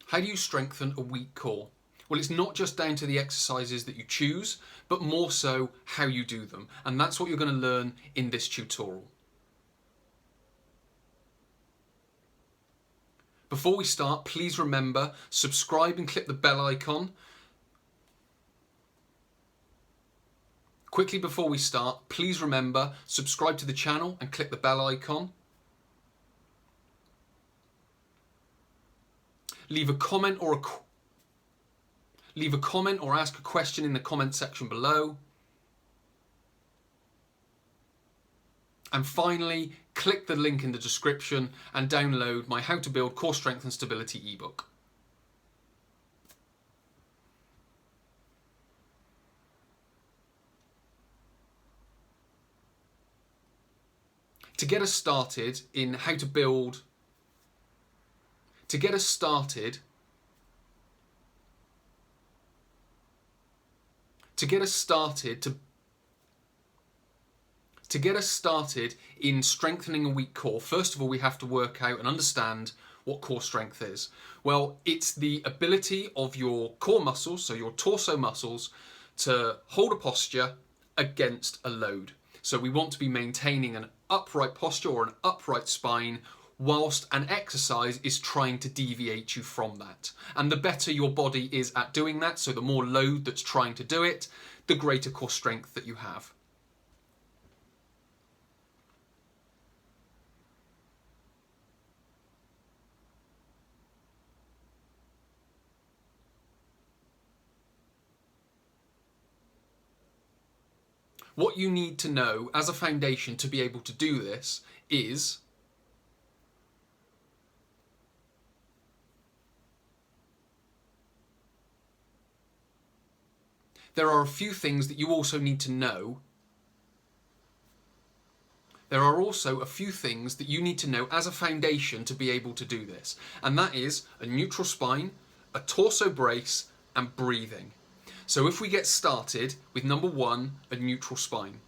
How do you strengthen a weak core? Well, it's not just down to the exercises that you choose, but more so how you do them. And that's what you're going to learn in this tutorial. Before we start, please remember, subscribe and click the bell icon. Quickly before we start, please remember, subscribe to the channel and click the bell icon. Leave a comment or ask a question in the comment section below. And finally, click the link in the description and download my How to Build Core Strength and Stability ebook. To get us started in how to build, to get us started in strengthening a weak core, first of all, we have to work out and understand what core strength is. Well, it's the ability of your core muscles, so your torso muscles, to hold a posture against a load. So we want to be maintaining an upright posture or an upright spine whilst an exercise is trying to deviate you from that. And the better your body is at doing that, so the more load that's trying to do it, the greater core strength that you have. What you need to know as a foundation to be able to do this is there are a few things that you also need to know. There are also a few things that you need to know as a foundation to be able to do this. And that is a neutral spine, a torso brace, and breathing. So if we get started with number one, a neutral spine.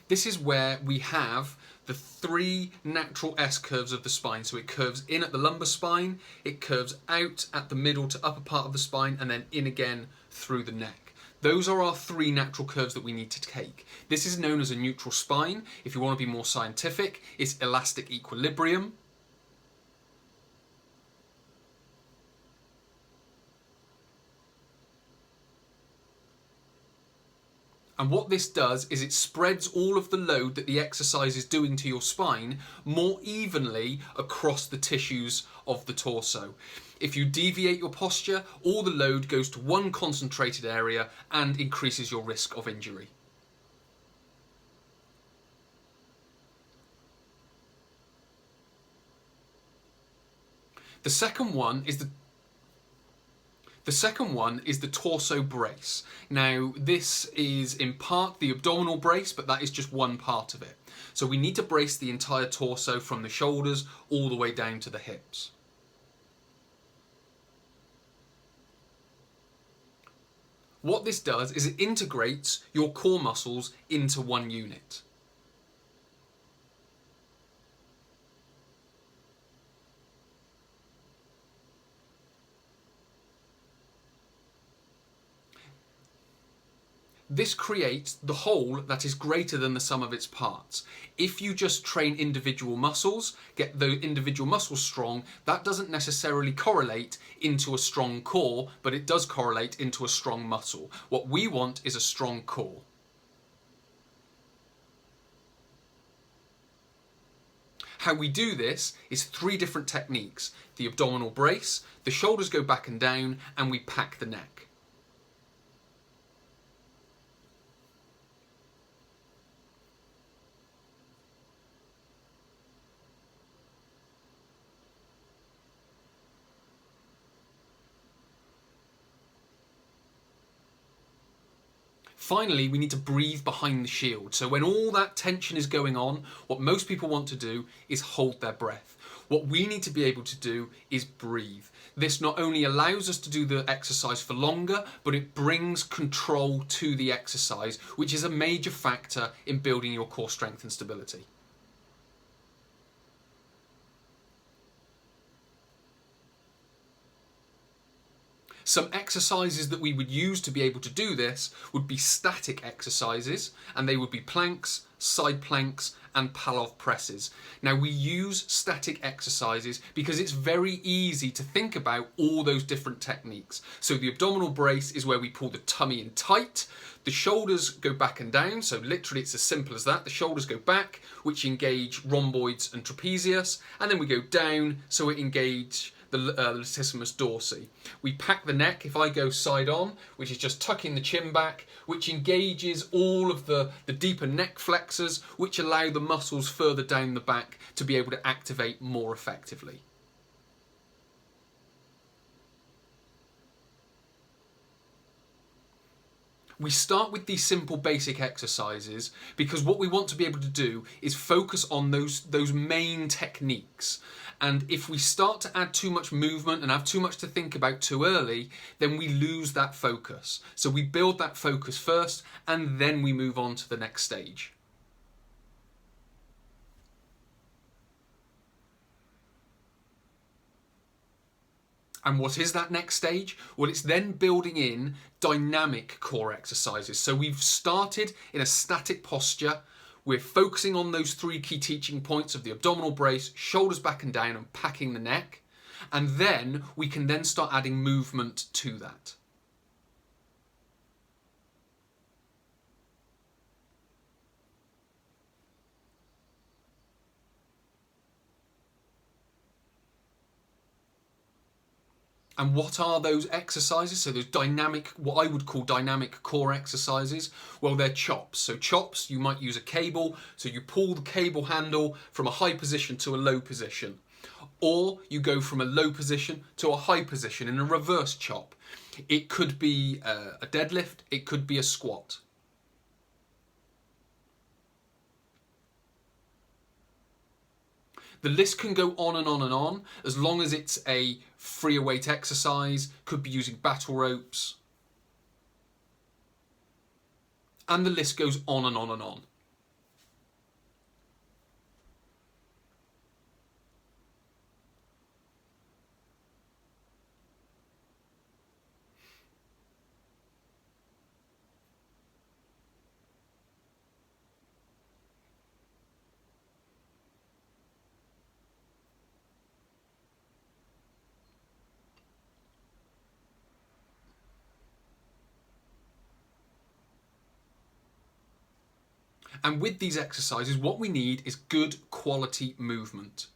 This is where we have the three natural S-curves of the spine. So it curves in at the lumbar spine, it curves out at the middle to upper part of the spine, and then in again through the neck. Those are our three natural curves that we need to take. This is known as a neutral spine. If you want to be more scientific, it's elastic equilibrium. And what this does is it spreads all of the load that the exercise is doing to your spine more evenly across the tissues of the torso. If you deviate your posture, all the load goes to one concentrated area and increases your risk of injury. The second one is the torso brace. Now, this is in part the abdominal brace, but that is just one part of it. So we need to brace the entire torso from the shoulders all the way down to the hips. What this does is it integrates your core muscles into one unit. This creates the whole that is greater than the sum of its parts. If you just train individual muscles, get the individual muscles strong, that doesn't necessarily correlate into a strong core, but it does correlate into a strong muscle. What we want is a strong core. How we do this is three different techniques. The abdominal brace, the shoulders go back and down, and we pack the neck. Finally, we need to breathe behind the shield. So when all that tension is going on, what most people want to do is hold their breath. What we need to be able to do is breathe. This not only allows us to do the exercise for longer, but it brings control to the exercise, which is a major factor in building your core strength and stability. Some exercises that we would use to be able to do this would be static exercises, and they would be planks, side planks, and Pallof presses. Now, we use static exercises because it's very easy to think about all those different techniques. So the abdominal brace is where we pull the tummy in tight, the shoulders go back and down, so literally it's as simple as that. The shoulders go back, which engage rhomboids and trapezius, and then we go down, so it engage the latissimus dorsi. We pack the neck, if I go side on, which is just tucking the chin back, which engages all of the deeper neck flexors, which allow the muscles further down the back to be able to activate more effectively. We start with these simple basic exercises because what we want to be able to do is focus on those main techniques. And if we start to add too much movement and have too much to think about too early, then we lose that focus. So we build that focus first and then we move on to the next stage. And what is that next stage? Well, it's then building in dynamic core exercises. So we've started in a static posture. We're focusing on those 3 key teaching points of the abdominal brace, shoulders back and down, and packing the neck. And then we can then start adding movement to that. And what are those exercises? So those dynamic, what I would call dynamic core exercises, well, they're chops. So chops, you might use a cable. So you pull the cable handle from a high position to a low position. Or you go from a low position to a high position in a reverse chop. It could be a deadlift, it could be a squat. The list can go on and on and on, as long as it's a freer weight exercise, could be using battle ropes. And the list goes on and on and on. And with these exercises, what we need is good quality movement.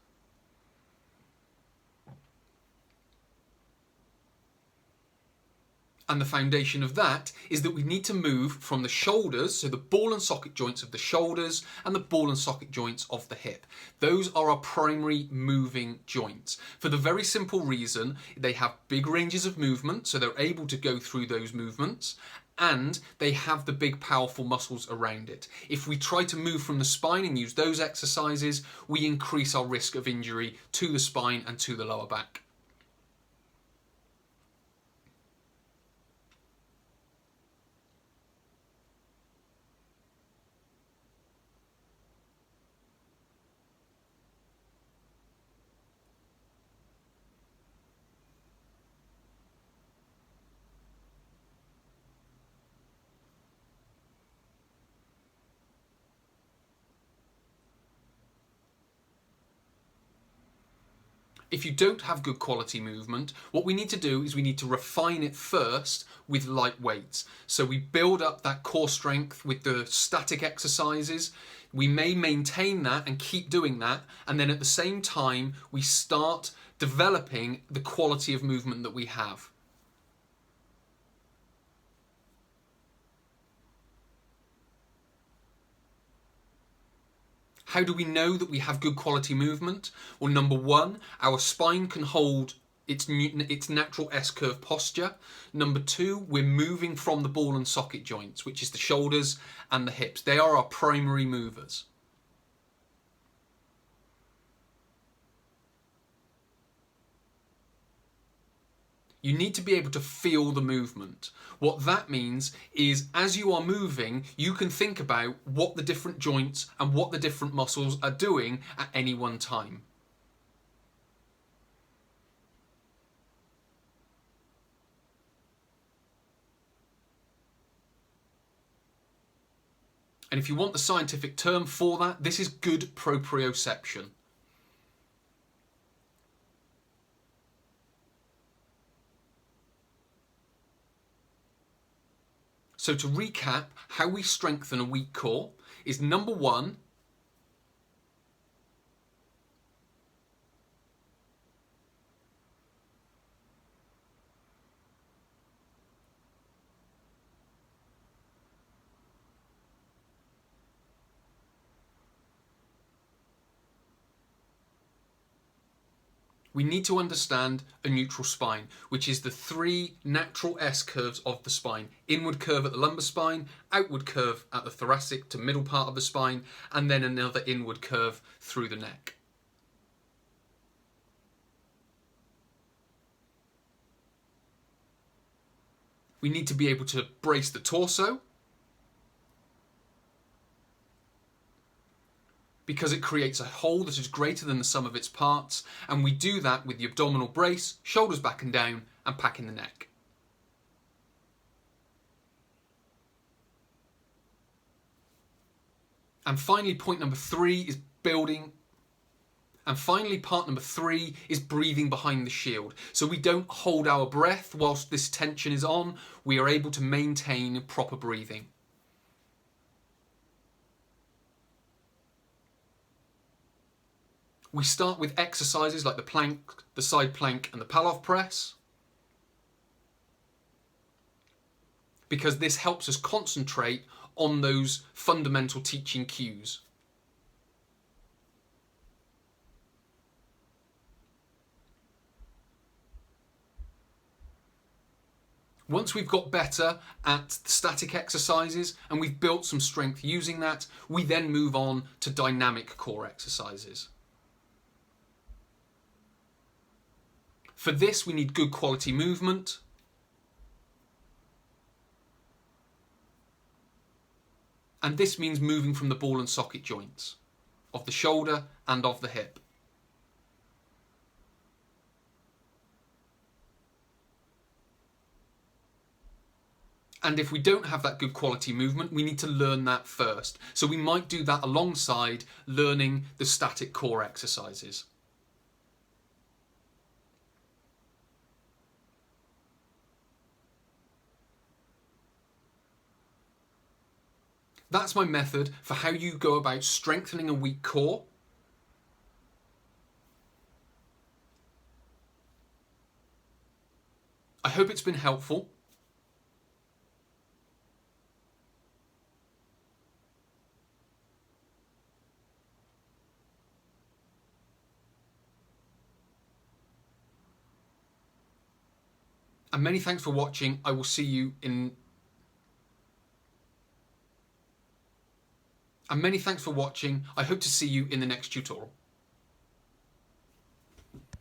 And the foundation of that is that we need to move from the shoulders, so the ball and socket joints of the shoulders and the ball and socket joints of the hip. Those are our primary moving joints. For the very simple reason, they have big ranges of movement, so they're able to go through those movements, and they have the big powerful muscles around it. If we try to move from the spine and use those exercises, we increase our risk of injury to the spine and to the lower back. If you don't have good quality movement, what we need to do is we need to refine it first with light weights. So we build up that core strength with the static exercises. We may maintain that and keep doing that, and then at the same time we start developing the quality of movement that we have. How do we know that we have good quality movement? Well, number one, our spine can hold its natural S-curve posture. Number two, we're moving from the ball and socket joints, which is the shoulders and the hips. They are our primary movers. You need to be able to feel the movement. What that means is as you are moving, you can think about what the different joints and what the different muscles are doing at any one time. And if you want the scientific term for that, this is good proprioception. So to recap, how we strengthen a weak core is number one, we need to understand a neutral spine, which is the three natural S-curves of the spine. Inward curve at the lumbar spine, outward curve at the thoracic to middle part of the spine, and then another inward curve through the neck. We need to be able to brace the torso, because it creates a whole that is greater than the sum of its parts, and we do that with the abdominal brace, shoulders back and down, and packing the neck. And finally, point number three is building. And finally, part number three is breathing behind the shield. So we don't hold our breath whilst this tension is on, we are able to maintain proper breathing. We start with exercises like the plank, the side plank, and the Pallof press, because this helps us concentrate on those fundamental teaching cues. Once we've got better at the static exercises and we've built some strength using that, we then move on to dynamic core exercises. For this, we need good quality movement. And this means moving from the ball and socket joints of the shoulder and of the hip. And if we don't have that good quality movement, we need to learn that first. So we might do that alongside learning the static core exercises. That's my method for how you go about strengthening a weak core. I hope it's been helpful. And many thanks for watching. I will see you in... And many thanks for watching. I hope to see you in the next tutorial.